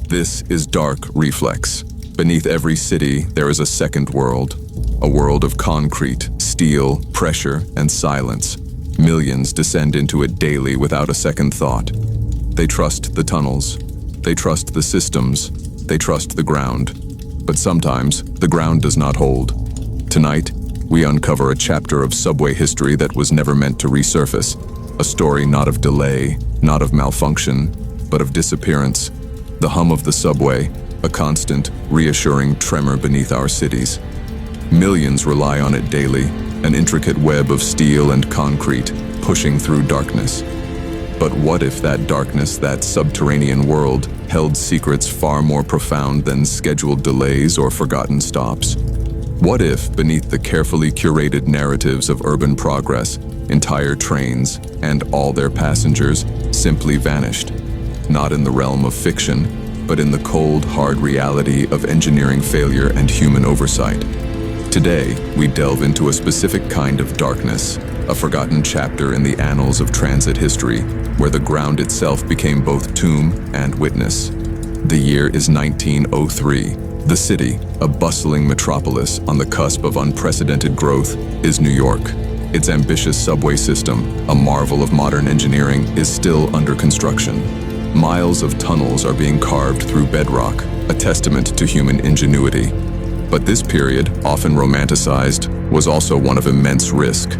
This is Dark Reflex. Beneath every city, there is a second world. A world of concrete, steel, pressure, and silence. Millions descend into it daily without a second thought. They trust the tunnels. They trust the systems. They trust the ground. But sometimes, the ground does not hold. Tonight, we uncover a chapter of subway history that was never meant to resurface. A story not of delay, not of malfunction, but of disappearance. The hum of the subway, a constant, reassuring tremor beneath our cities. Millions rely on it daily, an intricate web of steel and concrete, pushing through darkness. But what if that darkness, that subterranean world, held secrets far more profound than scheduled delays or forgotten stops? What if, beneath the carefully curated narratives of urban progress, entire trains and all their passengers simply vanished? Not in the realm of fiction, but in the cold, hard reality of engineering failure and human oversight. Today, we delve into a specific kind of darkness, a forgotten chapter in the annals of transit history, where the ground itself became both tomb and witness. The year is 1903. The city, a bustling metropolis on the cusp of unprecedented growth, is New York. Its ambitious subway system, a marvel of modern engineering, is still under construction. Miles of tunnels are being carved through bedrock, a testament to human ingenuity. But this period, often romanticized, was also one of immense risk.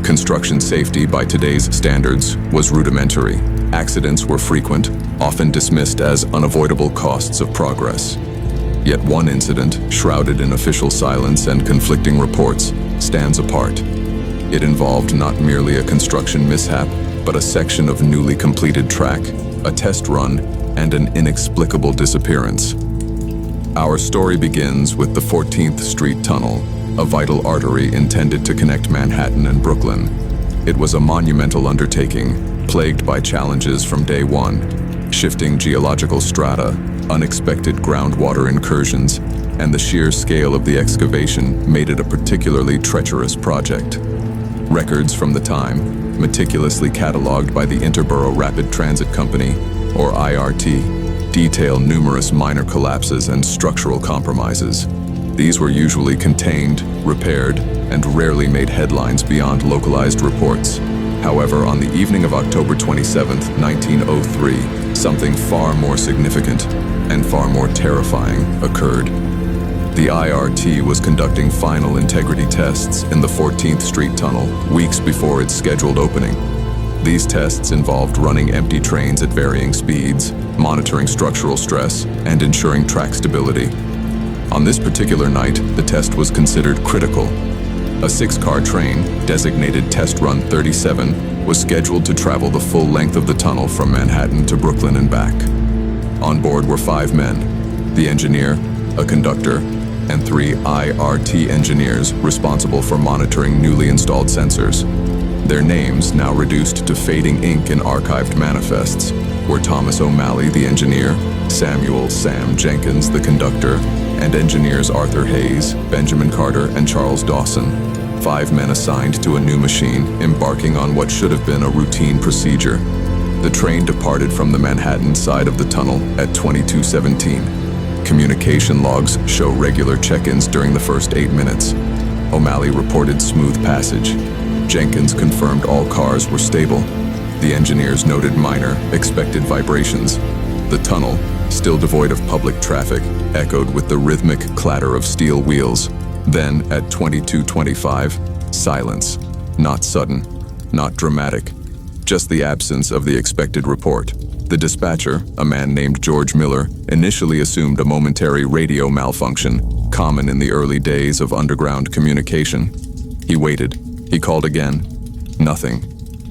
Construction safety by today's standards was rudimentary. Accidents were frequent, often dismissed as unavoidable costs of progress. Yet one incident, shrouded in official silence and conflicting reports, stands apart. It involved not merely a construction mishap, but a section of newly completed track, a test run, and an inexplicable disappearance. Our story begins with the 14th Street Tunnel, a vital artery intended to connect Manhattan and Brooklyn. It was a monumental undertaking, plagued by challenges from day one: shifting geological strata, unexpected groundwater incursions, and the sheer scale of the excavation made it a particularly treacherous project. Records from the time, meticulously cataloged by the Interborough Rapid Transit Company, or IRT, detail numerous minor collapses and structural compromises. These were usually contained, repaired, and rarely made headlines beyond localized reports. However, on the evening of October 27, 1903, something far more significant and far more terrifying occurred. The IRT was conducting final integrity tests in the 14th Street Tunnel weeks before its scheduled opening. These tests involved running empty trains at varying speeds, monitoring structural stress, and ensuring track stability. On this particular night, the test was considered critical. A 6-car train, designated Test Run 37, was scheduled to travel the full length of the tunnel from Manhattan to Brooklyn and back. On board were 5 men: the engineer, a conductor, and 3 IRT engineers responsible for monitoring newly installed sensors. Their names, now reduced to fading ink in archived manifests, were Thomas O'Malley, the engineer, Samuel "Sam" Jenkins, the conductor, and engineers Arthur Hayes, Benjamin Carter, and Charles Dawson. 5 men assigned to a new machine, embarking on what should have been a routine procedure. The train departed from the Manhattan side of the tunnel at 22:17. Communication logs show regular check-ins during the first 8 minutes. O'Malley reported smooth passage. Jenkins confirmed all cars were stable. The engineers noted minor, expected vibrations. The tunnel, still devoid of public traffic, echoed with the rhythmic clatter of steel wheels. Then, at 22:25, silence. Not sudden, not dramatic, just the absence of the expected report. The dispatcher, a man named George Miller, initially assumed a momentary radio malfunction, common in the early days of underground communication. He waited. He called again. Nothing.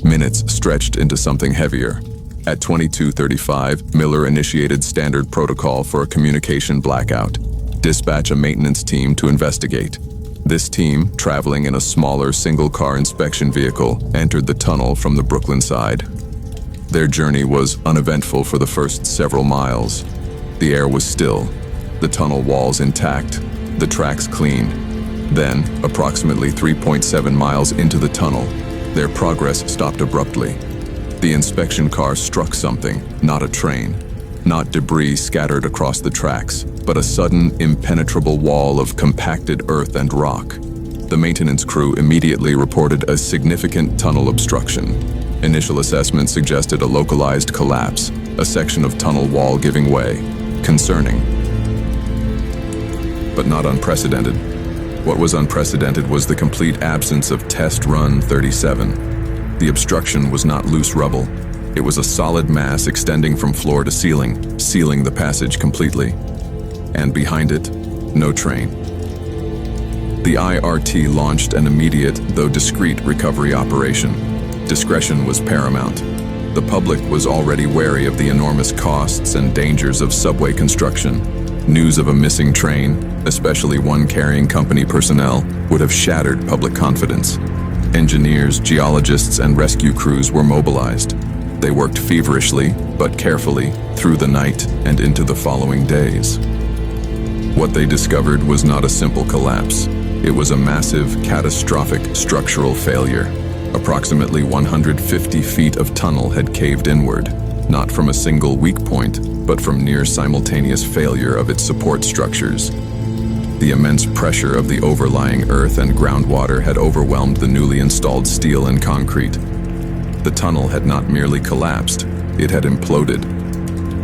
Minutes stretched into something heavier. At 22:35, Miller initiated standard protocol for a communication blackout. Dispatch a maintenance team to investigate. This team, traveling in a smaller single-car inspection vehicle, entered the tunnel from the Brooklyn side. Their journey was uneventful for the first several miles. The air was still, the tunnel walls intact, the tracks clean. Then, approximately 3.7 miles into the tunnel, their progress stopped abruptly. The inspection car struck something, not a train. not debris scattered across the tracks, but a sudden, impenetrable wall of compacted earth and rock. The maintenance crew immediately reported a significant tunnel obstruction. Initial assessment suggested a localized collapse, a section of tunnel wall giving way. Concerning, but not unprecedented. What was unprecedented was the complete absence of Test Run 37. The obstruction was not loose rubble. It was a solid mass extending from floor to ceiling, sealing the passage completely. And behind it, no train. The IRT launched an immediate, though discreet, recovery operation. Discretion was paramount. The public was already wary of the enormous costs and dangers of subway construction. News of a missing train, especially one carrying company personnel, would have shattered public confidence. Engineers, geologists, and rescue crews were mobilized. They worked feverishly, but carefully, through the night and into the following days. What they discovered was not a simple collapse. It was a massive, catastrophic structural failure. Approximately 150 feet of tunnel had caved inward, not from a single weak point, but from near simultaneous failure of its support structures. The immense pressure of the overlying earth and groundwater had overwhelmed the newly installed steel and concrete. The tunnel had not merely collapsed, it had imploded.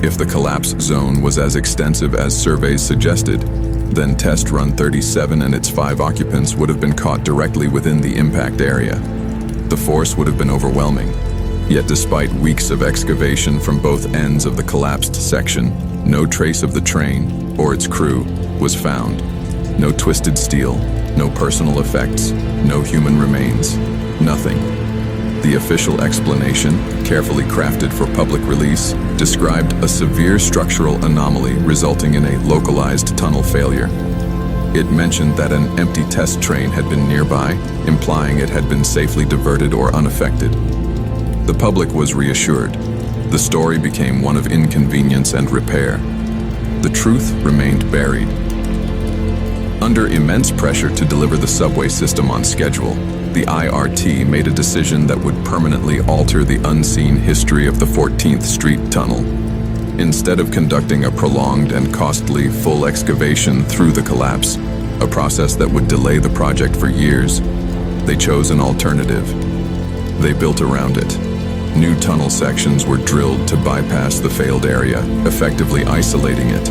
If the collapse zone was as extensive as surveys suggested, then Test Run 37 and its 5 occupants would have been caught directly within the impact area. The force would have been overwhelming. Yet despite weeks of excavation from both ends of the collapsed section, no trace of the train or its crew was found. No twisted steel, no personal effects, no human remains, nothing. The official explanation, carefully crafted for public release, described a severe structural anomaly resulting in a localized tunnel failure. It mentioned that an empty test train had been nearby, implying it had been safely diverted or unaffected. The public was reassured. The story became one of inconvenience and repair. The truth remained buried. Under immense pressure to deliver the subway system on schedule, the IRT made a decision that would permanently alter the unseen history of the 14th Street Tunnel. Instead of conducting a prolonged and costly full excavation through the collapse, a process that would delay the project for years, they chose an alternative. They built around it. New tunnel sections were drilled to bypass the failed area, effectively isolating it.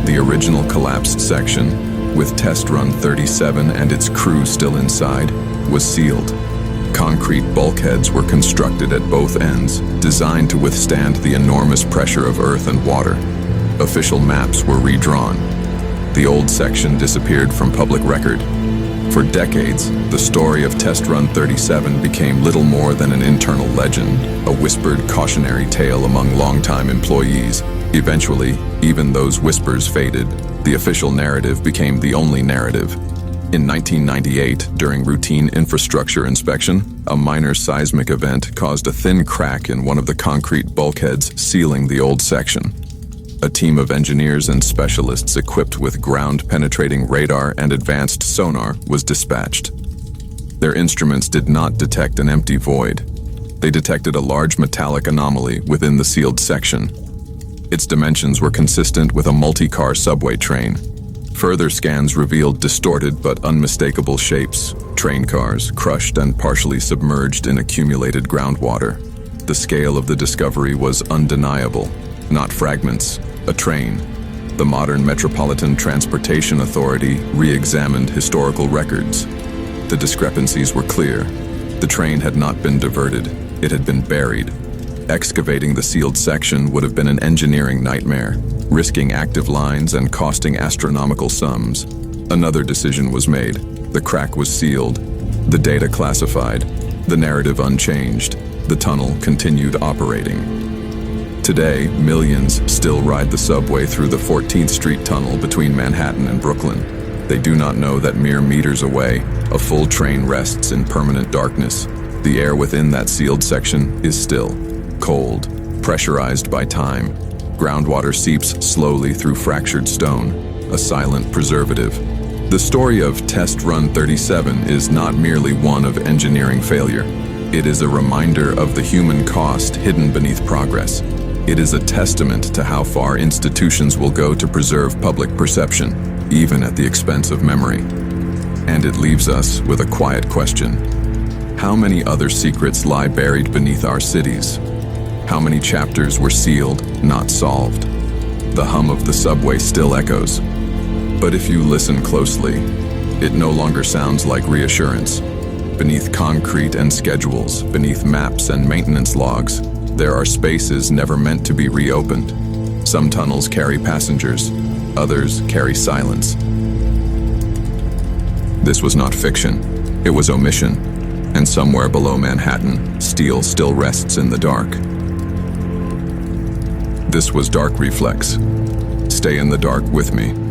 The original collapsed section, with Test Run 37 and its crew still inside, was sealed. Concrete bulkheads were constructed at both ends, designed to withstand the enormous pressure of earth and water. Official maps were redrawn. The old section disappeared from public record. For decades, the story of Test Run 37 became little more than an internal legend, a whispered cautionary tale among longtime employees. Eventually, even those whispers faded. The official narrative became the only narrative. In 1998, during routine infrastructure inspection, a minor seismic event caused a thin crack in one of the concrete bulkheads sealing the old section. A team of engineers and specialists equipped with ground-penetrating radar and advanced sonar was dispatched. Their instruments did not detect an empty void. They detected a large metallic anomaly within the sealed section. Its dimensions were consistent with a multi-car subway train. Further scans revealed distorted but unmistakable shapes, train cars crushed and partially submerged in accumulated groundwater. The scale of the discovery was undeniable. Not fragments, a train. The modern Metropolitan Transportation Authority re-examined historical records. The discrepancies were clear. The train had not been diverted, it had been buried. Excavating the sealed section would have been an engineering nightmare, risking active lines and costing astronomical sums. Another decision was made. The crack was sealed, the data classified, the narrative unchanged. The tunnel continued operating. Today, millions still ride the subway through the 14th Street Tunnel between Manhattan and Brooklyn. They do not know that mere meters away, a full train rests in permanent darkness. The air within that sealed section is still, cold, pressurized by time. Groundwater seeps slowly through fractured stone, a silent preservative. The story of Test Run 37 is not merely one of engineering failure. It is a reminder of the human cost hidden beneath progress. It is a testament to how far institutions will go to preserve public perception, even at the expense of memory. And it leaves us with a quiet question. How many other secrets lie buried beneath our cities? How many chapters were sealed, not solved? The hum of the subway still echoes. But if you listen closely, it no longer sounds like reassurance. Beneath concrete and schedules, beneath maps and maintenance logs, there are spaces never meant to be reopened. Some tunnels carry passengers, others carry silence. This was not fiction, it was omission, and somewhere below Manhattan, steel still rests in the dark. This was Dark Reflex. Stay in the dark with me.